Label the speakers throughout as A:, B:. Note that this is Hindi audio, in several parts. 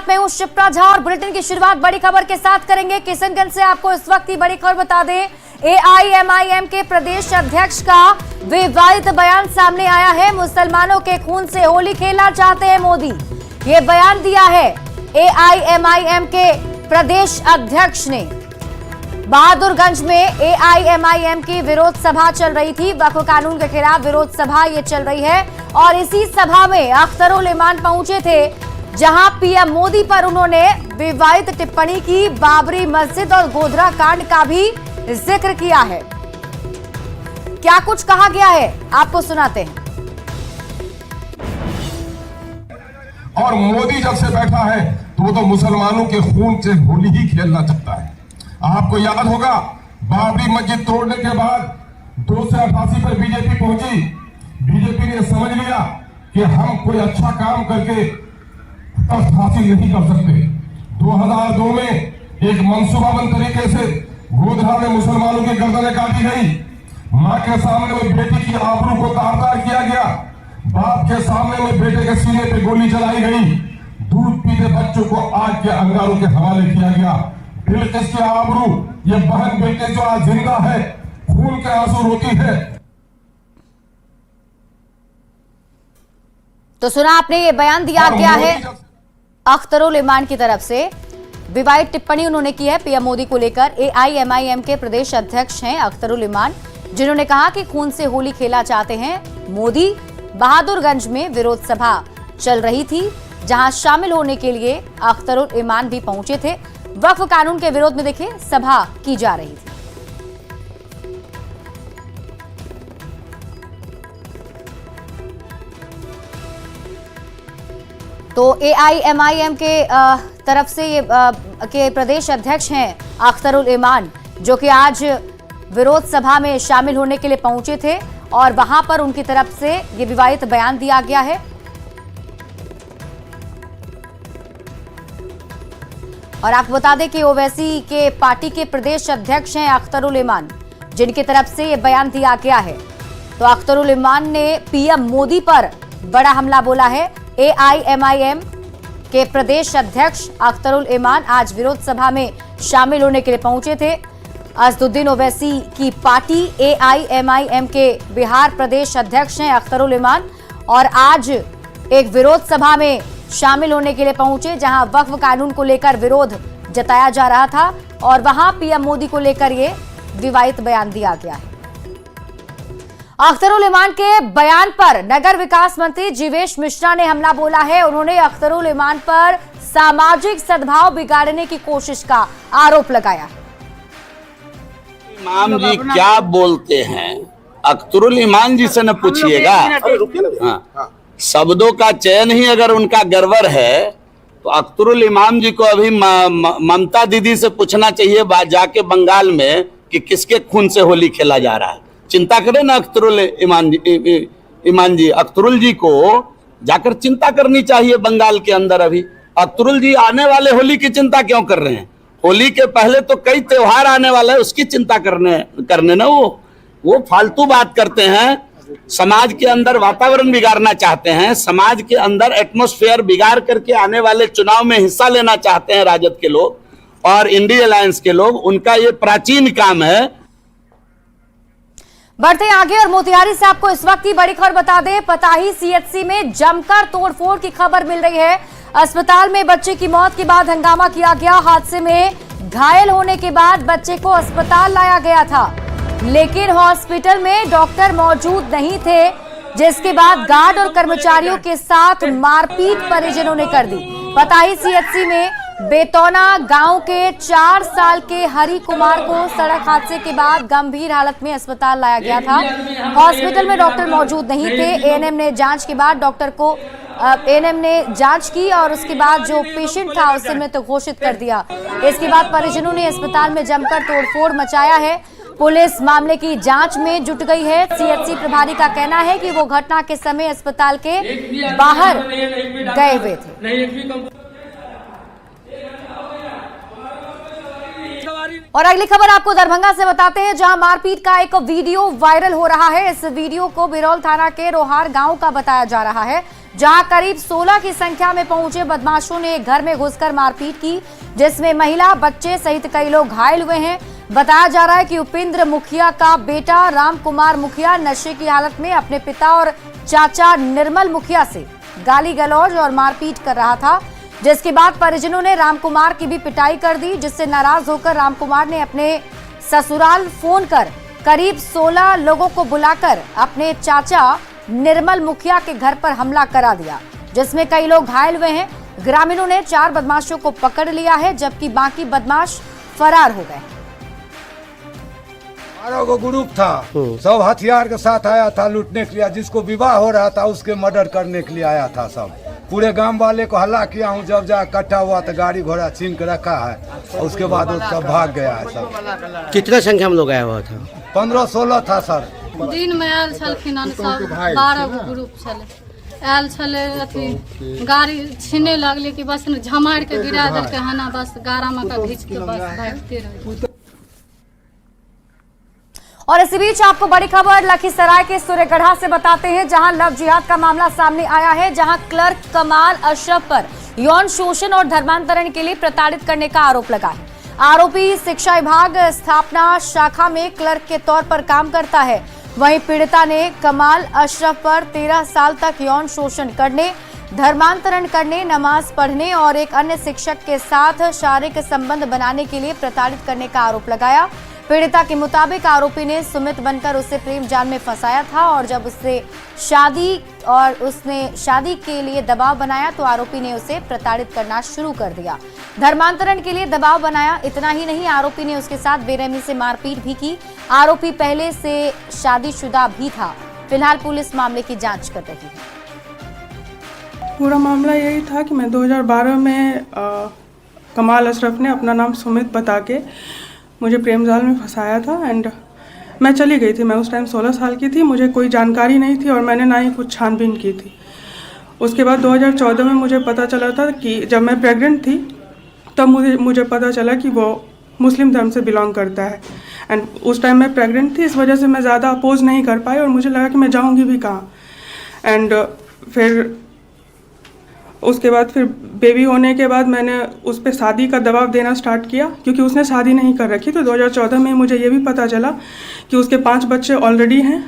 A: मैं हूं शिप्रा झा और बुलेटिन की शुरुआत बड़ी खबर के साथ करेंगे। किशनगंज से आपको इस वक्त की बड़ी खबर बता दें, एआईएमआईएम के प्रदेश अध्यक्ष का विवादित बयान सामने आया है। मुसलमानों के खून से होली खेलना चाहते हैं मोदी, ये बयान दिया है एआईएमआईएम के प्रदेश अध्यक्ष ने। बहादुरगंज में एआईएमआईएम की विरोध सभा चल रही थी, वक्फ कानून के खिलाफ विरोध सभा ये चल रही है और इसी सभा में अख्तरुल इमान पहुंचे थे, जहां पीएम मोदी पर उन्होंने विवादित टिप्पणी की। बाबरी मस्जिद और गोधरा कांड का भी जिक्र किया है। क्या कुछ कहा गया है आपको सुनाते हैं।
B: और मोदी जब से बैठा है तो वो तो मुसलमानों के खून से होली ही खेलना चाहता है। आपको याद होगा, बाबरी मस्जिद तोड़ने के बाद 288 पर बीजेपी पहुंची। बीजेपी ने समझ लिया कि हम कोई अच्छा काम करके तख्त हासिल नहीं कर सकते। 2002 में एक मंसूबाबंद तरीके से गोधरा में मुसलमानों की गर्दनें काटी गई। मां के सामने में बेटी की आबरू को तार-तार किया गया। बाप के सामने में बेटे के सीने पे गोली चलाई गई। दूध पीते बच्चों को आग के अंगारों के हवाले किया गया। बिल्किस की आबरू, ये बहन बेटे जो आज जिंदा है, खून के आंसू रोती है।
A: तो सुना आपने, ये बयान दिया गया है अख्तरुल इमान की तरफ से। विवादित टिप्पणी उन्होंने की है पीएम मोदी को लेकर। एआईएमआईएम के प्रदेश अध्यक्ष हैं अख्तरुल इमान, जिन्होंने कहा कि खून से होली खेलना चाहते हैं मोदी। बहादुरगंज में विरोध सभा चल रही थी, जहां शामिल होने के लिए अख्तरुल इमान भी पहुंचे थे। वक्फ कानून के विरोध में देखिए सभा की जा रही थी। तो एआईएमआईएम के तरफ से ये के प्रदेश अध्यक्ष हैं अख्तरुल इमान, जो कि आज विरोध सभा में शामिल होने के लिए पहुंचे थे और वहां पर उनकी तरफ से ये विवादित बयान दिया गया है। और आपको बता दें कि ओवैसी के पार्टी के प्रदेश अध्यक्ष हैं अख्तरुल इमान, जिनकी तरफ से ये बयान दिया गया है। तो अख्तरुल इमान ने पीएम मोदी पर बड़ा हमला बोला है। एआईएमआईएम के प्रदेश अध्यक्ष अख्तरुल इमान आज विरोध सभा में शामिल होने के लिए पहुंचे थे। असदुद्दीन ओवैसी की पार्टी एआईएमआईएम के बिहार प्रदेश अध्यक्ष हैं अख्तरुल इमान और आज एक विरोध सभा में शामिल होने के लिए पहुंचे, जहां वक्फ कानून को लेकर विरोध जताया जा रहा था और वहां पीएम मोदी को लेकर ये विवादित बयान दिया गया है। अख्तरुल इमान के बयान पर नगर विकास मंत्री जीवेश मिश्रा ने हमला बोला है। उन्होंने अख्तरुल इमान पर सामाजिक सद्भाव बिगाड़ने की कोशिश का आरोप लगाया है।
C: इमाम जी क्या बोलते हैं, अख्तरुल इमान जी से न पूछिएगा। हाँ, शब्दों का चयन ही अगर उनका गड़बड़ है तो अख्तरुल इमाम जी को अभी ममता दीदी से पूछना चाहिए जाके बंगाल में कि किसके खून से होली खेला जा रहा है। चिंता करें ना अख्तरुल इमान जी, अख्तरुल जी को जाकर चिंता करनी चाहिए बंगाल के अंदर। अभी अख्तरुल जी आने वाले होली की चिंता क्यों कर रहे हैं? होली के पहले तो कई त्योहार आने वाला है, उसकी चिंता करने ना वो फालतू बात करते हैं। समाज के अंदर वातावरण बिगाड़ना चाहते हैं, समाज के अंदर एटमॉस्फेयर बिगाड़ करके आने वाले चुनाव में हिस्सा लेना चाहते हैं राजद के लोग और इंडिया अलायंस के लोग। उनका ये प्राचीन काम है।
A: बढ़ते आगे और मोतिहारी से आपको इस वक्त की बड़ी खबर बता दें। पताही सीएचसी में जमकर तोड़फोड़ की खबर मिल रही है। अस्पताल में बच्चे की मौत के बाद हंगामा किया गया। हादसे में घायल होने के बाद बच्चे को अस्पताल लाया गया था, लेकिन हॉस्पिटल में डॉक्टर मौजूद नहीं थे, जिसके बाद गार्ड और कर्मचारियों के साथ मारपीट परिजनों ने कर दी। पताही सीएचसी में बेतौना गांव के 4 साल के हरि कुमार को सड़क हादसे के बाद गंभीर हालत में अस्पताल लाया गया था। हॉस्पिटल में डॉक्टर मौजूद नहीं थे। एएनएम ने जांच के बाद एएनएम ने जांच की और उसके बाद जो पेशेंट था उसे मृत घोषित कर दिया। इसके बाद परिजनों ने अस्पताल में जमकर तोड़फोड़ मचाया है। पुलिस मामले की जांच में जुट गई है। सीएचसी प्रभारी का कहना है कि वो घटना के समय अस्पताल के बाहर गए हुए थे। और अगली खबर आपको दरभंगा से बताते हैं, जहां मारपीट का एक वीडियो वायरल हो रहा है। इस वीडियो को बिरौल थाना के रोहार गांव का बताया जा रहा है, जहां करीब 16 की संख्या में पहुंचे बदमाशों ने एक घर में घुसकर मारपीट की, जिसमें महिला, बच्चे सहित कई लोग घायल हुए हैं। बताया जा रहा है कि उपेंद्र मुखिया का बेटा राम कुमार मुखिया नशे की हालत में अपने पिता और चाचा निर्मल मुखिया से गाली गलौज और मारपीट कर रहा था, जिसके बाद परिजनों ने राम कुमार की भी पिटाई कर दी, जिससे नाराज होकर राम कुमार ने अपने ससुराल फोन कर करीब 16 लोगों को बुलाकर अपने चाचा निर्मल मुखिया के घर पर हमला करा दिया, जिसमें कई लोग घायल हुए हैं। ग्रामीणों ने 4 बदमाशों को पकड़ लिया है, जबकि बाकी बदमाश फरार हो गए।
D: 12 को ग्रुप था, सब हथियार के साथ आया था लूटने के लिए। जिसको विवाह हो रहा था उसके मर्डर करने के लिए आया था। सब पूरे गांव वाले को हल्ला किया हूँ। जब जा इकट्ठा हुआ तो गाड़ी घोड़ा छीन के रखा है और उसके बाद वो सब भाग गया है। सब
E: कितना संख्या में लोग आया हुआ था?
D: 15-16 था सर।
F: दिन में आयल छलखिन, 12 गो ग्रुप छले, आयल छले, अथी गाड़ी छीने लगले कि बस झमार के गिरा देलके हना, बस गारा में का घींच के बस भागते रहे।
A: और इसी बीच आपको बड़ी खबर लखीसराय के सूर्यगढ़ा से बताते हैं, जहां लव जिहाद का मामला सामने आया है, जहां क्लर्क कमाल अशरफ पर यौन शोषण और धर्मांतरण के लिए प्रताड़ित करने का आरोप लगा है। आरोपी शिक्षा विभाग स्थापना शाखा में क्लर्क के तौर पर काम करता है। वहीं पीड़िता ने कमाल अशरफ पर 13 साल तक यौन शोषण करने, धर्मांतरण करने, नमाज पढ़ने और एक अन्य शिक्षक के साथ शारीरिक संबंध बनाने के लिए प्रताड़ित करने का आरोप लगाया। पीड़िता के मुताबिक आरोपी ने सुमित बनकर उसे प्रेम जाल में फंसाया था और जब उसने शादी के लिए दबाव बनाया तो आरोपी ने उसे प्रताड़ित करना शुरू कर दिया। धर्मांतरण के लिए दबाव बनाया, इतना ही नहीं, आरोपी ने उसके साथ बेरहमी से मारपीट भी की। आरोपी पहले से शादीशुदा भी था। फिलहाल पुलिस मामले की जांच कर रही है।
G: पूरा मामला यही था कि मैं 2012 में कमाल अशरफ ने अपना नाम सुमित बता के मुझे प्रेम जाल में फंसाया था एंड मैं चली गई थी। मैं उस टाइम 16 साल की थी, मुझे कोई जानकारी नहीं थी और मैंने ना ही कुछ छानबीन की थी। उसके बाद 2014 में मुझे पता चला था कि जब मैं प्रेग्नेंट थी तब मुझे पता चला कि वो मुस्लिम धर्म से बिलोंग करता है एंड उस टाइम मैं प्रेग्नेंट थी, इस वजह से मैं ज़्यादा अपोज नहीं कर पाई और मुझे लगा कि मैं जाऊँगी भी कहाँ। एंड फिर उसके बाद फिर बेबी होने के बाद मैंने उस पर शादी का दबाव देना स्टार्ट किया, क्योंकि उसने शादी नहीं कर रखी। तो 2014 में मुझे ये भी पता चला कि उसके 5 बच्चे ऑलरेडी हैं,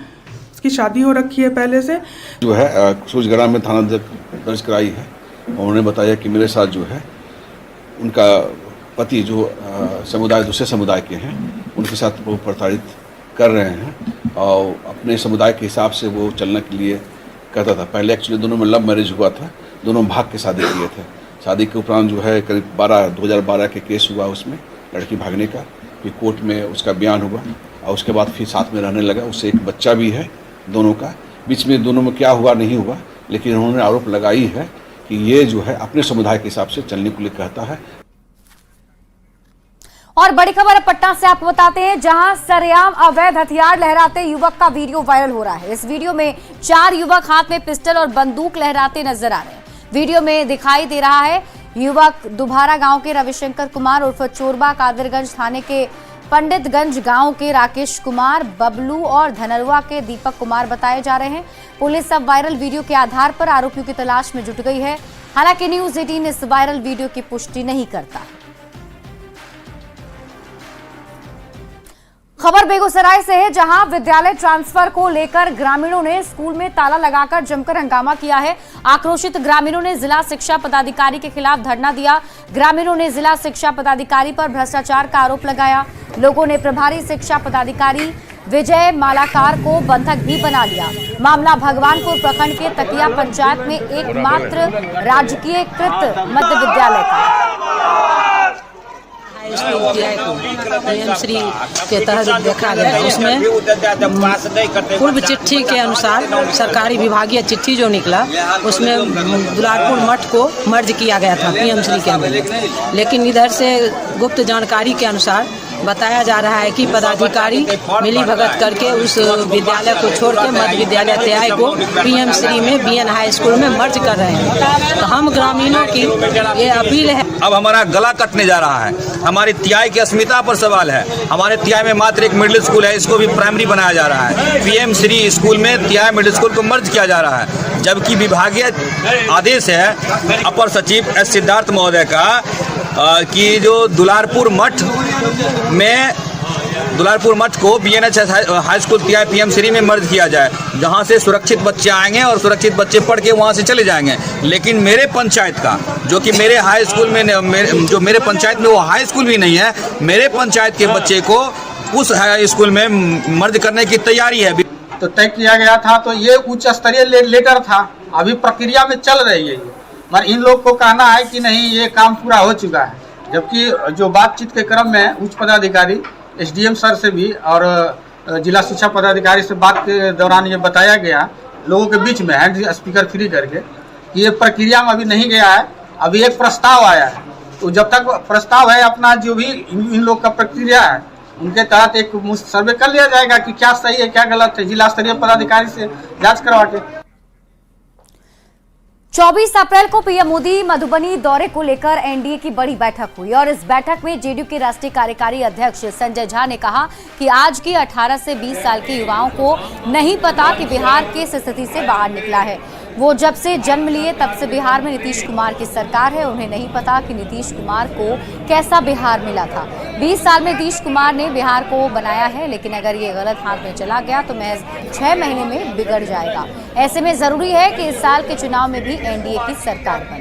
G: उसकी शादी हो रखी है पहले से।
H: जो है सूरजगढ़ा में थाना दर्ज कराई है। उन्होंने बताया कि मेरे साथ जो है उनका पति जो समुदाय दूसरे समुदाय के हैं उनके साथ वो प्रताड़ित कर रहे हैं और अपने समुदाय के हिसाब से वो चलने के लिए कहता था। पहले एक्चुअली दोनों में लव मैरिज हुआ था, दोनों भाग के शादी किए थे। शादी के उपरांत जो है करीब 2012 के केस हुआ उसमें लड़की भागने का, फिर कोर्ट में उसका बयान हुआ और उसके बाद फिर साथ में रहने लगा। उससे एक बच्चा भी है दोनों का। बीच में दोनों में क्या हुआ नहीं हुआ, लेकिन उन्होंने आरोप लगाई है कि ये जो है अपने समुदाय के हिसाब से चलने के लिए कहता है।
A: और बड़ी खबर अब पटना से आपको बताते हैं, जहां सरेआम अवैध हथियार लहराते युवक का वीडियो वायरल हो रहा है। इस वीडियो में 4 युवक हाथ में पिस्टल और बंदूक लहराते नजर आ रहे हैं। वीडियो में दिखाई दे रहा है युवक दुभारा गांव के रविशंकर कुमार उर्फ चोरबा, कादिरगंज थाने के पंडितगंज गांव के राकेश कुमार, बबलू और धनरुआ के दीपक कुमार बताए जा रहे हैं। पुलिस अब वायरल वीडियो के आधार पर आरोपियों की तलाश में जुट गई है। हालांकि न्यूज 18 इस वायरल वीडियो की पुष्टि नहीं करता। खबर बेगूसराय से है, जहां विद्यालय ट्रांसफर को लेकर ग्रामीणों ने स्कूल में ताला लगाकर जमकर हंगामा किया है। आक्रोशित ग्रामीणों ने जिला शिक्षा पदाधिकारी के खिलाफ धरना दिया। ग्रामीणों ने जिला शिक्षा पदाधिकारी पर भ्रष्टाचार का आरोप लगाया। लोगों ने प्रभारी शिक्षा पदाधिकारी विजय मालाकार को बंधक भी बना लिया। मामला भगवानपुर प्रखंड के तकिया पंचायत में एकमात्र राजकीयकृत मध्य विद्यालय का
I: श्री के तहत देखा गया। उसमें पूर्व चिट्ठी के अनुसार सरकारी विभागीय चिट्ठी जो निकला उसमें दुलारपुर मठ को मर्ज किया गया था पीएम श्री के अंदर, लेकिन इधर से गुप्त जानकारी के अनुसार बताया जा रहा है कि पदाधिकारी मिली भगत करके उस विद्यालय को छोड़ के मध्य विद्यालय त्याय को पीएम श्री में बीएन हाई स्कूल में मर्ज कर रहे हैं। तो हम ग्रामीणों की ये अपील है।
J: अब हमारा गला कटने जा रहा है। हमारी त्याय की अस्मिता पर सवाल है। हमारे त्याय में मात्र एक मिडिल स्कूल है, इसको भी प्राइमरी बनाया जा रहा है। पीएम श्री स्कूल में त्याय मिडिल स्कूल को मर्ज किया जा रहा है। जबकि विभागीय आदेश है अपर सचिव एस सिद्धार्थ महोदय का कि जो दुलारपुर मठ को बीएनएच हाई स्कूल TIPM श्री में मर्ज किया जाए, जहां से सुरक्षित बच्चे आएंगे और सुरक्षित बच्चे पढ़ के वहां से चले जाएंगे। लेकिन मेरे पंचायत का, जो कि मेरे हाई स्कूल में जो मेरे पंचायत में वो हाई स्कूल भी नहीं है, मेरे पंचायत के बच्चे को उस हाई स्कूल में मर्ज करने की तैयारी है।
E: तो तय किया गया था, तो ये उच्च स्तरीय लेटर था, अभी प्रक्रिया में चल रही है। मगर इन लोग को कहना है कि नहीं ये काम पूरा हो चुका है, जबकि जो बातचीत के क्रम में उच्च पदाधिकारी SDM सर से भी और जिला शिक्षा पदाधिकारी से बात के दौरान ये बताया गया लोगों के बीच में हैंड स्पीकर फ्री करके कि ये प्रक्रिया में अभी नहीं गया है, अभी एक प्रस्ताव आया है। तो जब तक प्रस्ताव है, अपना जो भी इन लोग का प्रक्रिया है उनके तहत एक सर्वे कर लिया जाएगा कि क्या सही है क्या गलत है, जिला स्तरीय पदाधिकारी से जांच करवा के।
A: 24 अप्रैल को पीएम मोदी मधुबनी दौरे को लेकर एनडीए की बड़ी बैठक हुई और इस बैठक में जेडीयू के राष्ट्रीय कार्यकारी अध्यक्ष संजय झा ने कहा कि आज के 18 से 20 साल के युवाओं को नहीं पता कि बिहार किस स्थिति से बाहर निकला है। वो जब से जन्म लिए तब से बिहार में नीतीश कुमार की सरकार है, उन्हें नहीं पता कि नीतीश कुमार को कैसा बिहार मिला था। 20 साल में नीतीश कुमार ने बिहार को बनाया है, लेकिन अगर ये गलत हाथ में चला गया तो महज 6 महीने में बिगड़ जाएगा। ऐसे में जरूरी है कि इस साल के चुनाव में भी एनडीए की सरकार बने।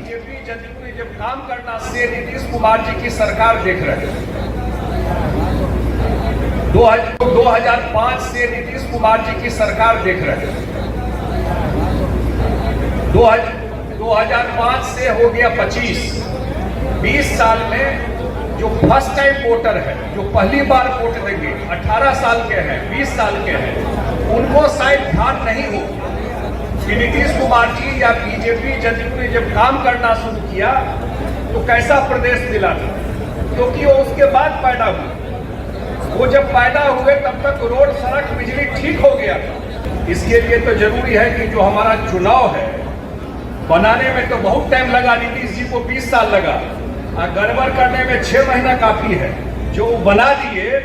K: जब काम करना से नीतीश कुमार जी की सरकार देख रहे हैं, 2005 से नीतीश कुमार जी की सरकार देख रहे हैं, 2005 से हो गया 20 साल में जो फर्स्ट टाइम वोटर है, जो पहली बार वोट देंगे, 18 साल के हैं, 20 साल के हैं, उनको शायद ध्यान नहीं हो कि नीतीश कुमार जी या बीजेपी जदयू ने जब काम करना शुरू किया तो कैसा प्रदेश मिला था, क्योंकि वो उसके बाद पैदा हुए। वो जब पैदा हुए तब तक रोड सड़क बिजली ठीक हो गया था। इसके लिए तो जरूरी है कि जो हमारा चुनाव है बनाने में तो बहुत टाइम लगा, नीतीश जी को 20 साल लगा, गड़बड़ करने में 6 महीना काफी है। जो बना दिए,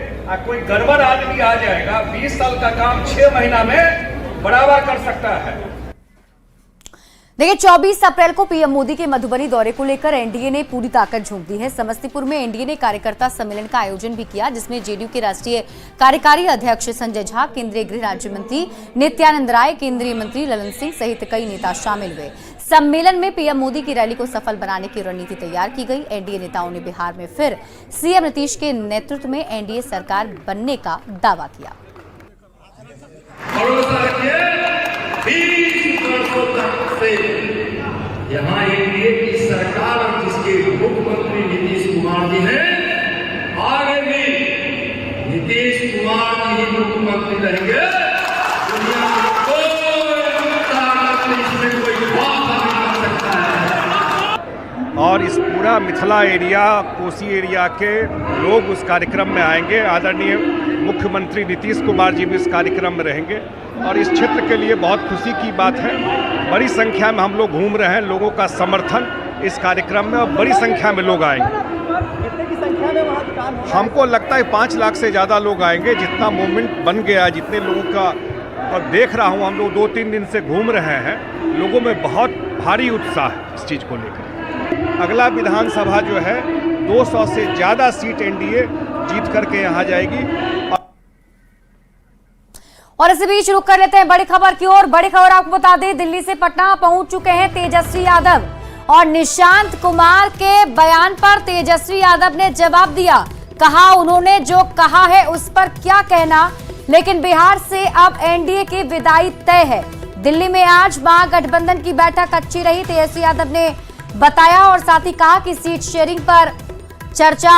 K: कोई गड़बड़ आदमी आ जाएगा, 20 साल का काम 6 महीना में बराबर कर सकता है।
A: देखिए, 24 अप्रैल को पीएम मोदी के मधुबनी दौरे को लेकर एनडीए ने पूरी ताकत झोंक दी है। समस्तीपुर में एनडीए ने कार्यकर्ता सम्मेलन का आयोजन भी किया, जिसमें जेडीयू के राष्ट्रीय कार्यकारी अध्यक्ष संजय झा, केंद्रीय गृह राज्य मंत्री नित्यानंद राय, केंद्रीय मंत्री ललन सिंह सहित कई नेता शामिल हुए। सम्मेलन में पीएम मोदी की रैली को सफल बनाने की रणनीति तैयार की गई। एनडीए नेताओं ने बिहार में फिर सीएम नीतीश के नेतृत्व में एनडीए सरकार बनने का दावा किया।
L: यहाँ एनडीए की सरकार और जिसके मुख्यमंत्री नीतीश कुमार जी हैं, आगे भी नीतीश कुमार जी ही मुख्यमंत्री रहेंगे। दुनिया में कोई बात नहीं कर सकता है।
M: और इस पूरा मिथिला एरिया, कोसी एरिया के लोग उस कार्यक्रम में आएंगे। आदरणीय मुख्यमंत्री नीतीश कुमार जी भी इस कार्यक्रम में रहेंगे और इस क्षेत्र के लिए बहुत खुशी की बात है। बड़ी संख्या में हम लोग घूम रहे हैं, लोगों का समर्थन इस कार्यक्रम में, और बड़ी संख्या में लोग आएंगे। कितने की संख्या में वहाँ हमको लगता है 5 लाख से ज़्यादा लोग आएंगे। जितना मूवमेंट बन गया, जितने लोगों का और देख रहा हूँ, हम लोग 2-3 दिन से घूम रहे हैं, लोगों में बहुत भारी उत्साह है इस चीज़ को लेकर। अगला विधानसभा जो है 200 से ज़्यादा सीट एनडीए जीत करके यहाँ जाएगी।
A: और इसी बीच रुक कर लेते हैं बड़ी खबर की ओर। बड़ी खबर आपको बता दें, दिल्ली से पटना पहुंच चुके हैं तेजस्वी यादव और निशांत कुमार के बयान पर तेजस्वी यादव ने जवाब दिया। कहा उन्होंने जो कहा है उस पर क्या कहना, लेकिन बिहार से अब एनडीए की विदाई तय है। दिल्ली में आज महागठबंधन की बैठक अच्छी रही, तेजस्वी यादव ने बताया, और साथ ही कहा कि सीट शेयरिंग पर चर्चा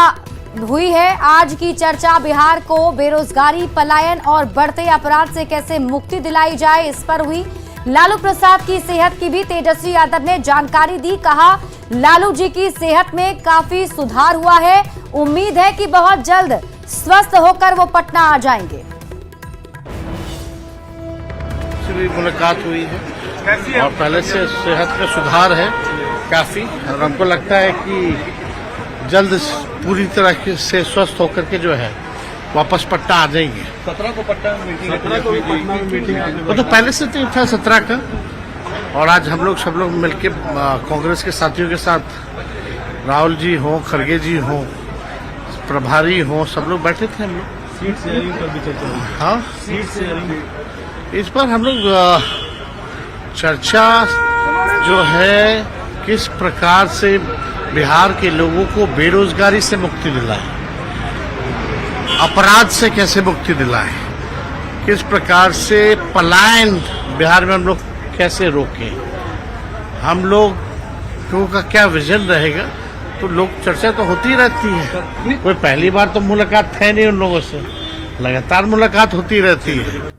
A: हुई है। आज की चर्चा बिहार को बेरोजगारी, पलायन और बढ़ते अपराध से कैसे मुक्ति दिलाई जाए, इस पर हुई। लालू प्रसाद की सेहत की भी तेजस्वी यादव ने जानकारी दी। कहा लालू जी की सेहत में काफी सुधार हुआ है, उम्मीद है कि बहुत जल्द स्वस्थ होकर वो पटना आ जाएंगे।
N: मुलाकात हुई है और पहले से सेहत में सुधार है काफी, और हमको लगता है कि जल्द पूरी तरह से स्वस्थ होकर के जो है वापस पटना आ जाएंगे।
J: 17 को पटना मीटिंग,
N: 17 को पटना में मीटिंग, वो तो पहले से था 17 का, और आज हम लोग सब लोग मिलके कांग्रेस के साथियों के साथ राहुल जी हो, खड़गे जी हो, प्रभारी हो, सब लोग बैठे थे हम लोग। सीट शेयरिंग पर भी चर्चा हुई। हाँ, सीट शेयरिंग इस पर हम लोग चर्चा जो है किस प्रकार से बिहार के लोगों को बेरोजगारी से मुक्ति दिलाए, अपराध से कैसे मुक्ति दिलाए, किस प्रकार से पलायन बिहार में हम लोग कैसे रोकें, हम लोगों का क्या विजन रहेगा, तो लोग चर्चा तो होती रहती है। कोई पहली बार तो मुलाकात है नहीं उन लोगों से, लगातार मुलाकात होती रहती है।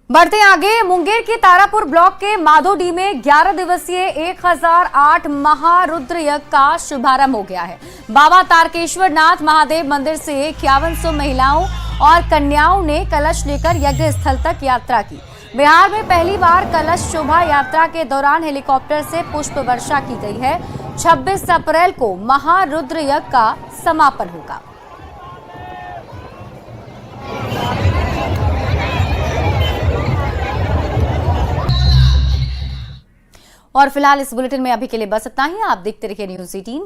A: बढ़ते आगे, मुंगेर के तारापुर ब्लॉक के माधोडी में 11 दिवसीय 1008 महारुद्र यज्ञ का शुभारंभ हो गया है। बाबा तारकेश्वर नाथ महादेव मंदिर से 5100 महिलाओं और कन्याओं ने कलश लेकर यज्ञ स्थल तक यात्रा की। बिहार में पहली बार कलश शोभा यात्रा के दौरान हेलीकॉप्टर से पुष्प वर्षा की गई है। 26 अप्रैल को महारुद्र यज्ञ का समापन होगा। और फिलहाल इस बुलेटिन में अभी के लिए बस इतना ही। आप देखते रहिए न्यूज़ 18।